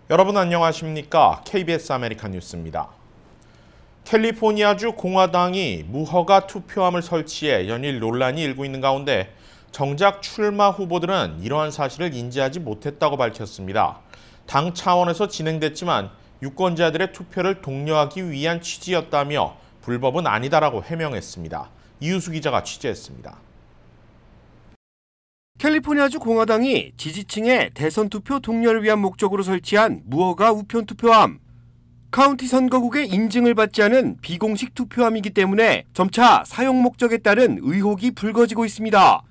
여러분 안녕하십니까? KBS 아메리칸 뉴스입니다. 캘리포니아주 공화당이 무허가 투표함을 설치해 연일 논란이 일고 있는 가운데 정작 출마 후보들은 이러한 사실을 인지하지 못했다고 밝혔습니다. 당 차원에서 진행됐지만 유권자들의 투표를 독려하기 위한 취지였다며 불법은 아니다라고 해명했습니다. 이유수 기자가 취재했습니다. 캘리포니아주 공화당이 지지층의 대선 투표 독려를 위한 목적으로 설치한 무허가 우편 투표함. 카운티 선거국의 인증을 받지 않은 비공식 투표함이기 때문에 점차 사용 목적에 따른 의혹이 불거지고 있습니다.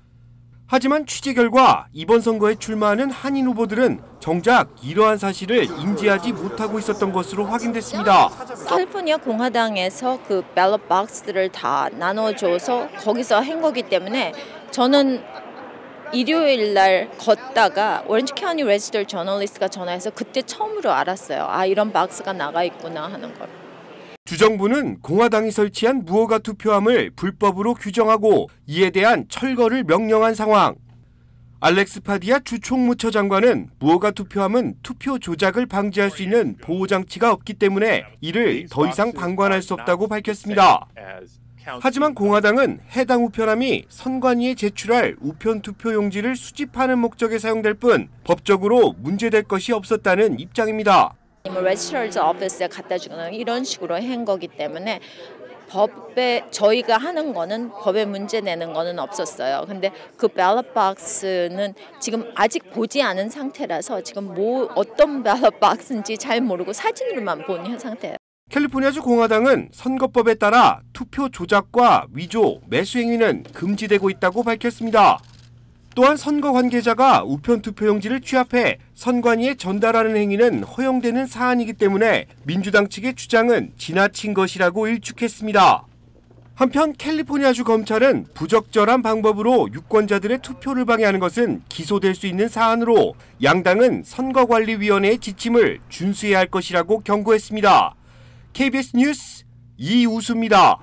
하지만 취재 결과 이번 선거에 출마하는 한인 후보들은 정작 이러한 사실을 인지하지 못하고 있었던 것으로 확인됐습니다. 캘리포니아 공화당에서 그 밸럿 박스들을 다 나눠줘서 거기서 한 거기 때문에 저는 일요일 날 걷다가 오렌지 카운티 레지던트 저널리스트가 전화해서 그때 처음으로 알았어요. 아, 이런 박스가 나가 있구나 하는 걸. 주정부는 공화당이 설치한 무허가 투표함을 불법으로 규정하고 이에 대한 철거를 명령한 상황. 알렉스 파디아 주 총무처 장관은 무허가 투표함은 투표 조작을 방지할 수 있는 보호장치가 없기 때문에 이를 더 이상 방관할 수 없다고 밝혔습니다. 하지만 공화당은 해당 우편함이 선관위에 제출할 우편 투표 용지를 수집하는 목적에 사용될 뿐 법적으로 문제될 것이 없었다는 입장입니다. 레지스터즈 오피스에 갖다 주거나 이런 식으로 한 거기 때문에 법에 저희가 하는 거는 법에 문제 내는 거는 없었어요. 근데 그 밸럿 박스는 지금 아직 보지 않은 상태라서 지금 어떤 밸럿 박스인지 잘 모르고 사진으로만 본 상태예요. 캘리포니아주 공화당은 선거법에 따라 투표 조작과 위조, 매수 행위는 금지되고 있다고 밝혔습니다. 또한 선거 관계자가 우편 투표용지를 취합해 선관위에 전달하는 행위는 허용되는 사안이기 때문에 민주당 측의 주장은 지나친 것이라고 일축했습니다. 한편 캘리포니아주 검찰은 부적절한 방법으로 유권자들의 투표를 방해하는 것은 기소될 수 있는 사안으로 양당은 선거관리위원회의 지침을 준수해야 할 것이라고 경고했습니다. KBS 뉴스 이우수입니다.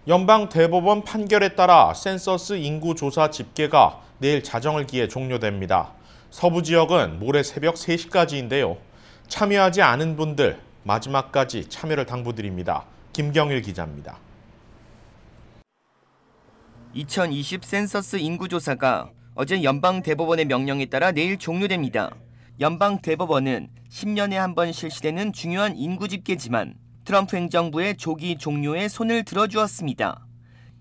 연방대법원 판결에 따라 센서스 인구조사 집계가 내일 자정을 기해 종료됩니다. 서부 지역은 모레 새벽 3시까지인데요. 참여하지 않은 분들 마지막까지 참여를 당부드립니다. 김경일 기자입니다. 2020 센서스 인구조사가 어제 연방대법원의 명령에 따라 내일 종료됩니다. 연방대법원은 10년에 한 번 실시되는 중요한 인구 집계지만 트럼프 행정부의 조기 종료에 손을 들어주었습니다.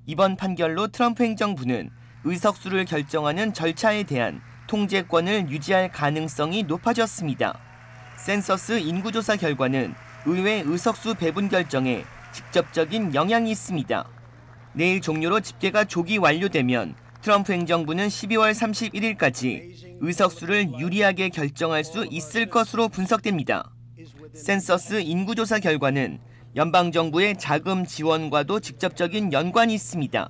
이번 판결로 트럼프 행정부는 의석수를 결정하는 절차에 대한 통제권을 유지할 가능성이 높아졌습니다. 센서스 인구조사 결과는 의회 의석수 배분 결정에 직접적인 영향이 있습니다. 내일 종료로 집계가 조기 완료되면 트럼프 행정부는 12월 31일까지 의석수를 유리하게 결정할 수 있을 것으로 분석됩니다. 센서스 인구조사 결과는 연방정부의 자금 지원과도 직접적인 연관이 있습니다.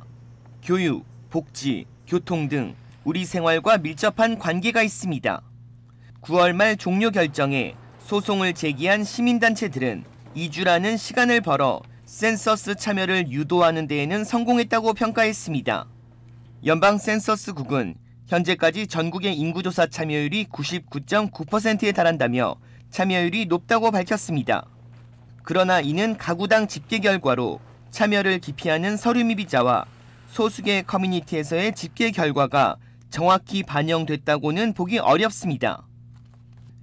교육, 복지, 교통 등 우리 생활과 밀접한 관계가 있습니다. 9월 말 종료 결정에 소송을 제기한 시민단체들은 2주라는 시간을 벌어 센서스 참여를 유도하는 데에는 성공했다고 평가했습니다. 연방 센서스국은 현재까지 전국의 인구조사 참여율이 99.9%에 달한다며 참여율이 높다고 밝혔습니다. 그러나 이는 가구당 집계 결과로 참여를 기피하는 서류 미비자와 소수계 커뮤니티에서의 집계 결과가 정확히 반영됐다고는 보기 어렵습니다.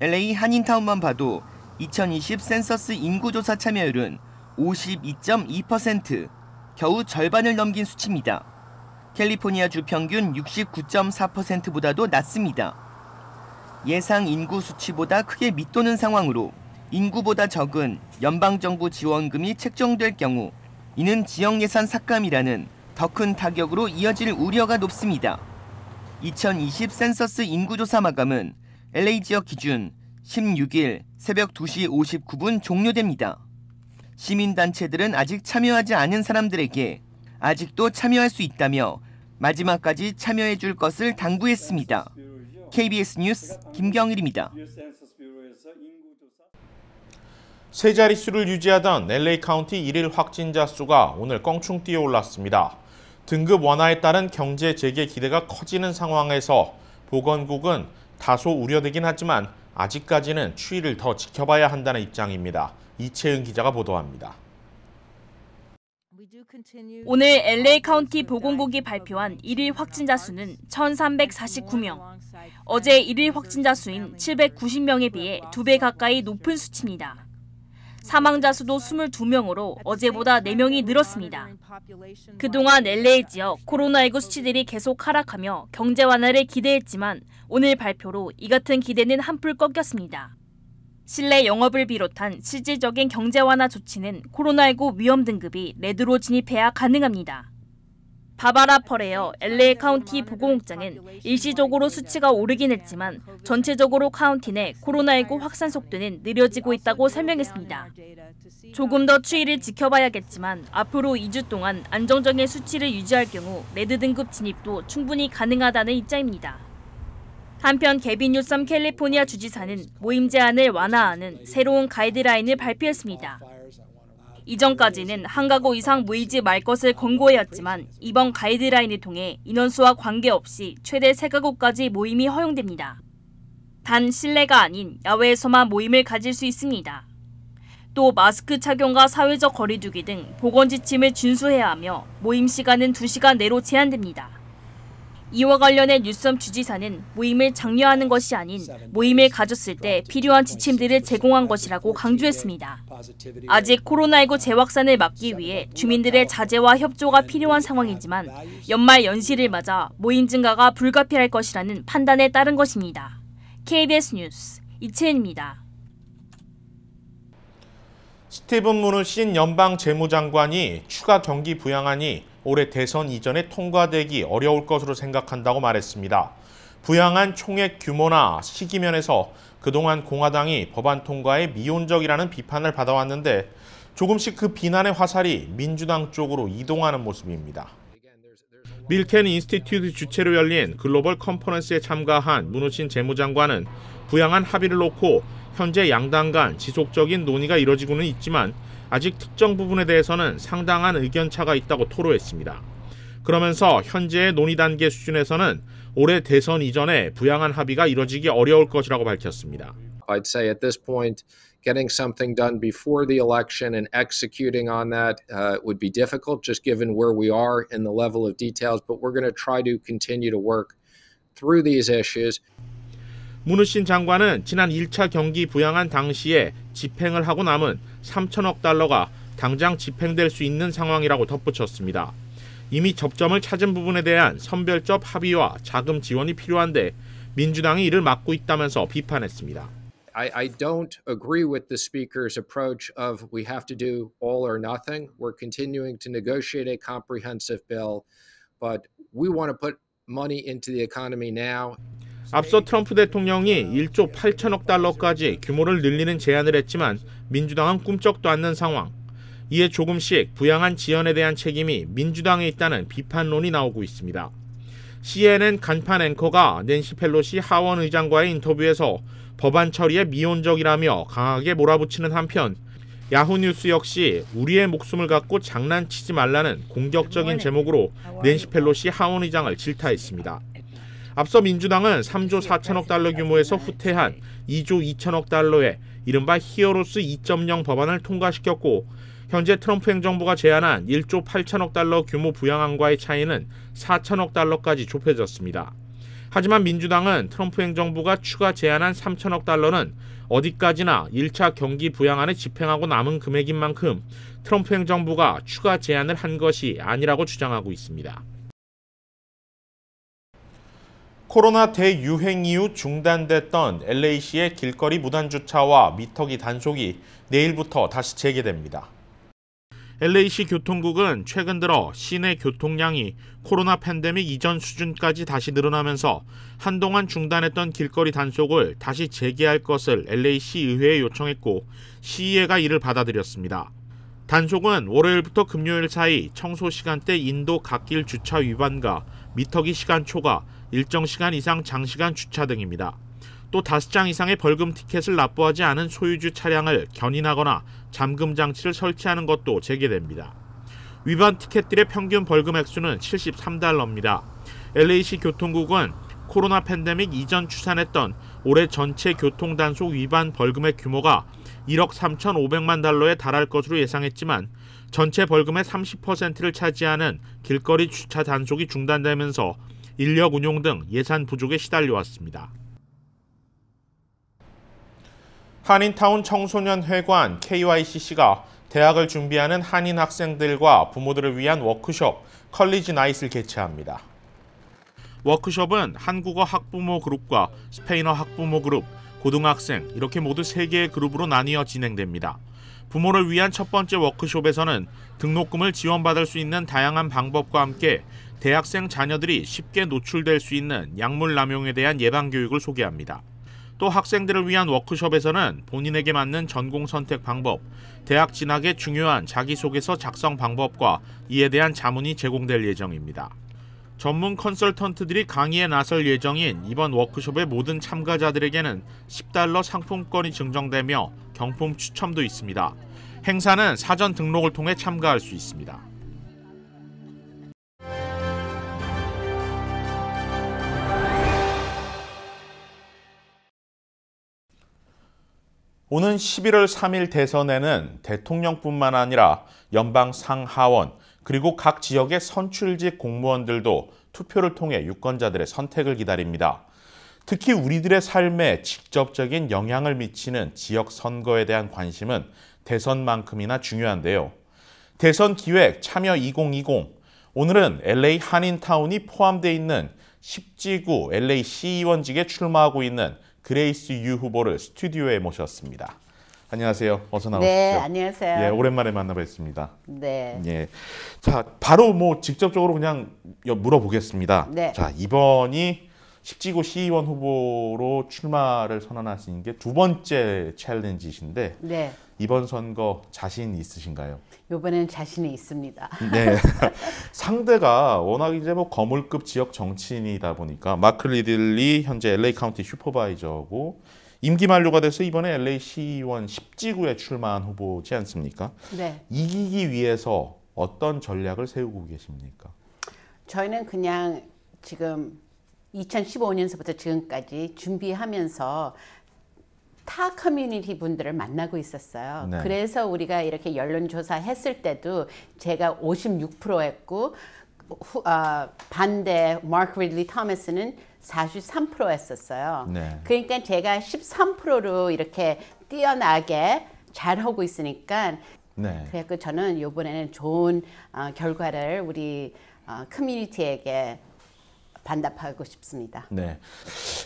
LA 한인타운만 봐도 2020 센서스 인구조사 참여율은 52.2%, 겨우 절반을 넘긴 수치입니다. 캘리포니아주 평균 69.4%보다도 낮습니다. 예상 인구 수치보다 크게 밑도는 상황으로 인구보다 적은 연방정부 지원금이 책정될 경우 이는 지역 예산 삭감이라는 더 큰 타격으로 이어질 우려가 높습니다. 2020 센서스 인구조사 마감은 LA 지역 기준 16일 새벽 2시 59분 종료됩니다. 시민단체들은 아직 참여하지 않은 사람들에게 아직도 참여할 수 있다며 마지막까지 참여해 줄 것을 당부했습니다. KBS 뉴스 김경일입니다. 세 자릿수를 유지하던 LA 카운티 1일 확진자 수가 오늘 껑충 뛰어올랐습니다. 등급 완화에 따른 경제 재개 기대가 커지는 상황에서 보건국은 다소 우려되긴 하지만 아직까지는 추이를 더 지켜봐야 한다는 입장입니다. 이채은 기자가 보도합니다. 오늘 LA 카운티 보건국이 발표한 1일 확진자 수는 1,349명. 어제 1일 확진자 수인 790명에 비해 2배 가까이 높은 수치입니다. 사망자 수도 22명으로 어제보다 4명이 늘었습니다. 그동안 LA 지역 코로나19 수치들이 계속 하락하며 경제 완화를 기대했지만 오늘 발표로 이 같은 기대는 한풀 꺾였습니다. 실내 영업을 비롯한 실질적인 경제 완화 조치는 코로나19 위험 등급이 레드로 진입해야 가능합니다. 바바라 퍼레어 LA 카운티 보건국장은 일시적으로 수치가 오르긴 했지만 전체적으로 카운티 내 코로나19 확산 속도는 느려지고 있다고 설명했습니다. 조금 더 추이를 지켜봐야겠지만 앞으로 2주 동안 안정적인 수치를 유지할 경우 레드 등급 진입도 충분히 가능하다는 입장입니다. 한편 개빈 뉴섬 캘리포니아 주지사는 모임 제한을 완화하는 새로운 가이드라인을 발표했습니다. 이전까지는 한 가구 이상 모이지 말 것을 권고해왔지만 이번 가이드라인을 통해 인원수와 관계없이 최대 3가구까지 모임이 허용됩니다. 단 실내가 아닌 야외에서만 모임을 가질 수 있습니다. 또 마스크 착용과 사회적 거리 두기 등 보건 지침을 준수해야 하며 모임 시간은 2시간 내로 제한됩니다. 이와 관련해 뉴섬 주지사는 모임을 장려하는 것이 아닌 모임을 가졌을 때 필요한 지침들을 제공한 것이라고 강조했습니다. 아직 코로나19 재확산을 막기 위해 주민들의 자제와 협조가 필요한 상황이지만 연말 연시를 맞아 모임 증가가 불가피할 것이라는 판단에 따른 것입니다. KBS 뉴스 이채은입니다. 스티븐 무누신 연방 재무장관이 추가 경기 부양안이 올해 대선 이전에 통과되기 어려울 것으로 생각한다고 말했습니다. 부양안 총액 규모나 시기 면에서 그동안 공화당이 법안 통과에 미온적이라는 비판을 받아왔는데 조금씩 그 비난의 화살이 민주당 쪽으로 이동하는 모습입니다. 밀켄 인스티튜트 주최로 열린 글로벌 컨퍼런스에 참가한 무누신 재무장관은 부양안 합의를 놓고 현재 양당 간 지속적인 논의가 이뤄지고는 있지만 아직 특정 부분에 대해서는 상당한 의견차가 있다고 토로했습니다. 그러면서 현재의 논의 단계 수준에서는 올해 대선 이전에 부양안 합의가 이뤄지기 어려울 것이라고 밝혔습니다. I'd say at this point, getting something done before the election and executing on that would be difficult just given where we are in the level of details, but we're going to try to continue to work through these issues. 무누신 장관은 지난 1차 경기 부양안 당시에 집행을 하고 남은 3천억 달러가 당장 집행될 수 있는 상황이라고 덧붙였습니다. 이미 접점을 찾은 부분에 대한 선별적 합의와 자금 지원이 필요한데 민주당이 이를 막고 있다면서 비판했습니다. I don't agree with the speaker's approach of we have to do all or nothing. We're continuing to negotiate a comprehensive bill, but we want to put money into the economy now. 앞서 트럼프 대통령이 1조 8천억 달러까지 규모를 늘리는 제안을 했지만 민주당은 꿈쩍도 않는 상황. 이에 조금씩 부양안 지연에 대한 책임이 민주당에 있다는 비판론이 나오고 있습니다. CNN 간판 앵커가 낸시 펠로시 하원 의장과의 인터뷰에서 법안 처리에 미온적이라며 강하게 몰아붙이는 한편 야후 뉴스 역시 우리의 목숨을 갖고 장난치지 말라는 공격적인 제목으로 낸시 펠로시 하원 의장을 질타했습니다. 앞서 민주당은 3조 4천억 달러 규모에서 후퇴한 2조 2천억 달러의 이른바 히어로스 2.0 법안을 통과시켰고 현재 트럼프 행정부가 제안한 1조 8천억 달러 규모 부양안과의 차이는 4천억 달러까지 좁혀졌습니다. 하지만 민주당은 트럼프 행정부가 추가 제안한 3천억 달러는 어디까지나 1차 경기 부양안을 집행하고 남은 금액인 만큼 트럼프 행정부가 추가 제안을 한 것이 아니라고 주장하고 있습니다. 코로나 대유행 이후 중단됐던 LA시의 길거리 무단주차와 미터기 단속이 내일부터 다시 재개됩니다. LA시 교통국은 최근 들어 시내 교통량이 코로나 팬데믹 이전 수준까지 다시 늘어나면서 한동안 중단했던 길거리 단속을 다시 재개할 것을 LA시 의회에 요청했고 시의회가 이를 받아들였습니다. 단속은 월요일부터 금요일 사이 청소 시간대 인도 갓길 주차 위반과 미터기 시간 초과, 일정 시간 이상 장시간 주차 등입니다. 또 5장 이상의 벌금 티켓을 납부하지 않은 소유주 차량을 견인하거나 잠금 장치를 설치하는 것도 재개됩니다. 위반 티켓들의 평균 벌금 액수는 $73입니다. LA시 교통국은 코로나 팬데믹 이전 추산했던 올해 전체 교통단속 위반 벌금의 규모가 1억 3,500만 달러에 달할 것으로 예상했지만 전체 벌금의 30%를 차지하는 길거리 주차 단속이 중단되면서 인력 운용 등 예산 부족에 시달려왔습니다. 한인타운 청소년회관 KYCC가 대학을 준비하는 한인 학생들과 부모들을 위한 워크숍 컬리지 나잇을 개최합니다. 워크숍은 한국어 학부모 그룹과 스페인어 학부모 그룹, 고등학생 이렇게 모두 3개의 그룹으로 나뉘어 진행됩니다. 부모를 위한 첫 번째 워크숍에서는 등록금을 지원받을 수 있는 다양한 방법과 함께 대학생 자녀들이 쉽게 노출될 수 있는 약물 남용에 대한 예방 교육을 소개합니다. 또 학생들을 위한 워크숍에서는 본인에게 맞는 전공 선택 방법, 대학 진학에 중요한 자기소개서 작성 방법과 이에 대한 자문이 제공될 예정입니다. 전문 컨설턴트들이 강의에 나설 예정인 이번 워크숍의 모든 참가자들에게는 $10 상품권이 증정되며 경품 추첨도 있습니다. 행사는 사전 등록을 통해 참가할 수 있습니다. 오는 11월 3일 대선에는 대통령뿐만 아니라 연방 상하원 그리고 각 지역의 선출직 공무원들도 투표를 통해 유권자들의 선택을 기다립니다. 특히 우리들의 삶에 직접적인 영향을 미치는 지역 선거에 대한 관심은 대선만큼이나 중요한데요. 대선 기획 참여 2020, 오늘은 LA 한인타운이 포함되어 있는 10지구 LA 시의원직에 출마하고 있는 그레이스 유 후보를 스튜디오에 모셨습니다. 안녕하세요. 어서 나오십시오. 네, 안녕하세요. 예, 오랜만에 만나뵙습니다. 네. 예. 자, 바로 직접적으로 그냥 물어보겠습니다. 네. 자, 이번이 10지구 시의원 후보로 출마를 선언하신 게 두 번째 챌린지신데 네. 이번 선거 자신 있으신가요? 이번엔 자신이 있습니다. 네. 상대가 워낙 이제 거물급 지역 정치인이다 보니까 마크 리들리 현재 LA 카운티 슈퍼바이저고 임기 만료가 돼서 이번에 LA 시의원 10지구에 출마한 후보지 않습니까? 네. 이기기 위해서 어떤 전략을 세우고 계십니까? 저희는 그냥 지금 2015년서부터 지금까지 준비하면서 타 커뮤니티 분들을 만나고 있었어요. 네. 그래서 우리가 이렇게 여론조사 했을 때도 제가 56% 했고 반대 마크 리들리 토머스는 43% 했었어요. 네. 그러니까 제가 13%로 이렇게 뛰어나게 잘하고 있으니까 네. 그래서 저는 이번에는 좋은 결과를 우리 커뮤니티에게 반납하고 싶습니다. 네.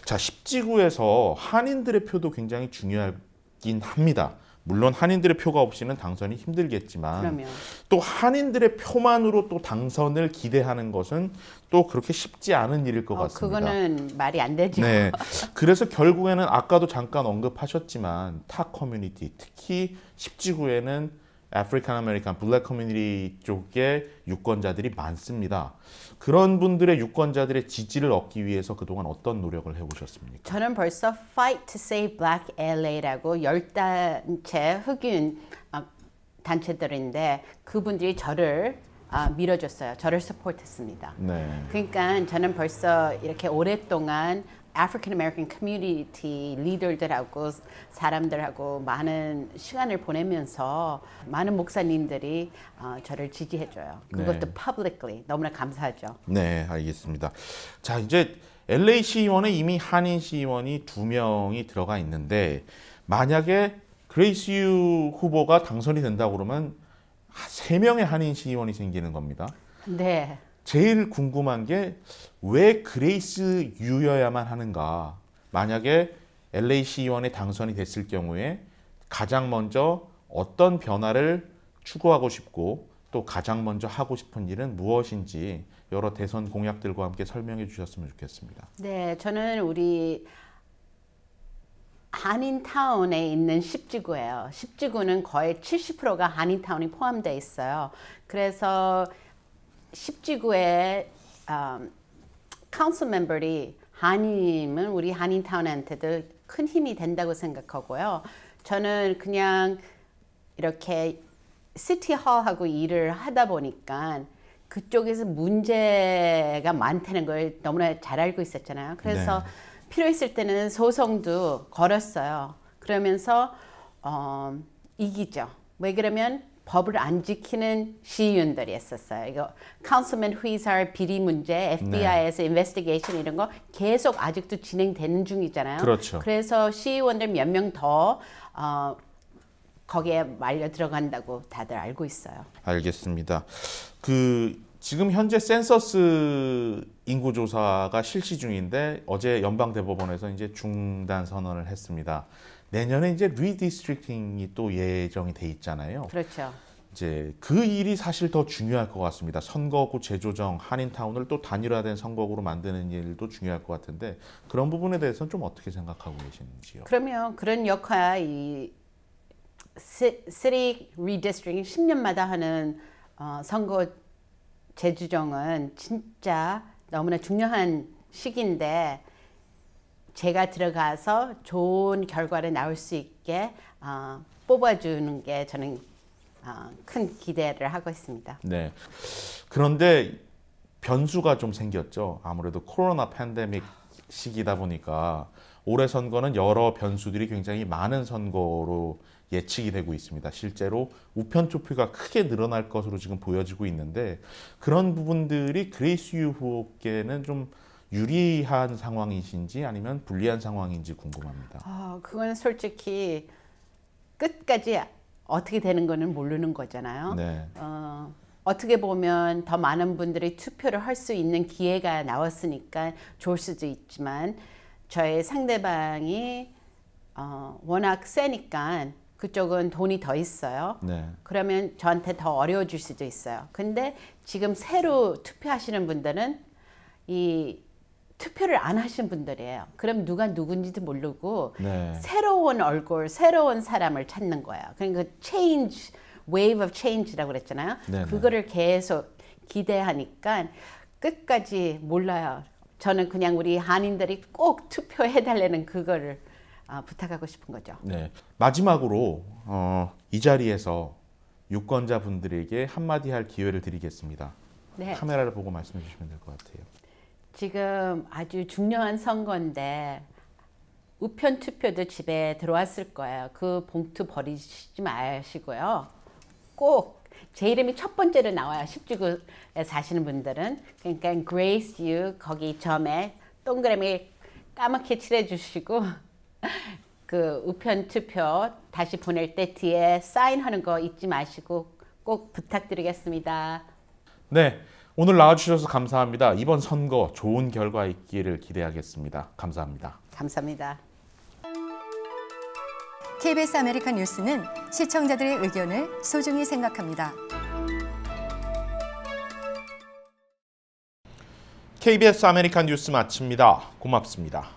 자, 10지구에서 한인들의 표도 굉장히 중요하긴 합니다. 물론 한인들의 표가 없이는 당선이 힘들겠지만 그럼요. 또 한인들의 표만으로 또 당선을 기대하는 것은 또 그렇게 쉽지 않은 일일 것 같습니다. 그거는 말이 안 되죠. 네. 그래서 결국에는 아까도 잠깐 언급하셨지만 타 커뮤니티, 특히 10지구에는 아프리칸 아메리칸 블랙 커뮤니티 쪽에 유권자들이 많습니다. 그런 분들의 유권자들의 지지를 얻기 위해서 그동안 어떤 노력을 해오셨습니까? 저는 벌써 Fight to Save Black LA라고 10단체 흑인 단체들인데 그분들이 저를 밀어줬어요. 저를 서포트했습니다. 네. 그러니까 저는 벌써 이렇게 오랫동안 African American Community 리더들하고 사람들하고 많은 시간을 보내면서 많은 목사님들이 저를 지지해줘요. 그것도 네. publicly 너무나 감사하죠. 네, 알겠습니다. 자, 이제 LA 시의원에 이미 한인 시의원이 2명이 들어가 있는데 만약에 그레이스 유 후보가 당선이 된다고 그러면 3명의 한인 시의원이 생기는 겁니다. 네. 제일 궁금한 게 왜 그레이스 유여야만 하는가? 만약에 LA 시의원에 당선이 됐을 경우에 가장 먼저 어떤 변화를 추구하고 싶고 또 가장 먼저 하고 싶은 일은 무엇인지 여러 대선 공약들과 함께 설명해 주셨으면 좋겠습니다. 네, 저는 우리 한인타운에 있는 10지구예요. 10지구는 거의 70%가 한인타운이 포함되어 있어요. 그래서 10지구에 카운슬 멤버들이 한인이면 우리 한인타운한테도 큰 힘이 된다고 생각하고요. 저는 그냥 이렇게 시티홀하고 일을 하다 보니까 그쪽에서 문제가 많다는 걸 너무나 잘 알고 있었잖아요. 그래서 필요했을 때는 소송도 걸었어요. 그러면서 이기죠. 왜 그러면 법을 안 지키는 시의원들이 있었어요. 이거 Councilman Huizar 비리 문제, FBI에서 investigation 이런 거 계속 아직도 진행되는 중이잖아요. 그렇죠. 그래서 시의원들 몇 명 더 거기에 말려 들어간다고 다들 알고 있어요. 알겠습니다. 지금 현재 센서스 인구조사가 실시 중인데 어제 연방대법원에서 이제 중단 선언을 했습니다. 내년에 이제 리디스트릭팅이 또 예정이 돼 있잖아요. 그렇죠. 이제 그 일이 사실 더 중요할 것 같습니다. 선거구 재조정, 한인타운을 또 단일화된 선거구로 만드는 일도 중요할 것 같은데 그런 부분에 대해서는 좀 어떻게 생각하고 계시는지요? 그러면 그런 역할 이 City Redistricting 10년마다 하는 선거 재조정은 진짜 너무나 중요한 시기인데 제가 들어가서 좋은 결과를 나올 수 있게 뽑아주는 게 저는 큰 기대를 하고 있습니다. 네. 그런데 변수가 좀 생겼죠. 아무래도 코로나 팬데믹 시기다 보니까 올해 선거는 여러 변수들이 굉장히 많은 선거로 예측이 되고 있습니다. 실제로 우편 투표가 크게 늘어날 것으로 지금 보여지고 있는데 그런 부분들이 그레이스 유 후보께는 좀 유리한 상황이신지 아니면 불리한 상황인지 궁금합니다. 그건 솔직히 끝까지 어떻게 되는 거는 모르는 거잖아요. 네. 어떻게 보면 더 많은 분들이 투표를 할 수 있는 기회가 나왔으니까 좋을 수도 있지만 저의 상대방이 워낙 세니까 그쪽은 돈이 더 있어요. 네. 그러면 저한테 더 어려워질 수도 있어요. 근데 지금 새로 투표하시는 분들은 이 투표를 안 하신 분들이에요. 그럼 누가 누군지도 모르고 새로운 얼굴, 새로운 사람을 찾는 거예요. 그러니까 change, wave of change라고 그랬잖아요. 그거를 계속 기대하니까 끝까지 몰라요. 저는 그냥 우리 한인들이 꼭 투표해달라는 그거를 부탁하고 싶은 거죠. 네. 마지막으로 이 자리에서 유권자분들에게 한마디 할 기회를 드리겠습니다. 네. 카메라를 보고 말씀해 주시면 될 것 같아요. 지금 아주 중요한 선거인데 우편 투표도 집에 들어왔을 거예요. 그 봉투 버리지 마시고요. 꼭 제 이름이 첫 번째로 나와요. 10주구에 사시는 분들은. 그러니까 Grace U 거기 점에 동그라미 까맣게 칠해 주시고 그 우편 투표 다시 보낼 때 뒤에 사인하는 거 잊지 마시고 꼭 부탁드리겠습니다. 네, 오늘 나와주셔서 감사합니다. 이번 선거 좋은 결과 있기를 기대하겠습니다. 감사합니다. 감사합니다. KBS 아메리칸 뉴스는 시청자들의 의견을 소중히 생각합니다. KBS 아메리칸 뉴스 마칩니다. 고맙습니다.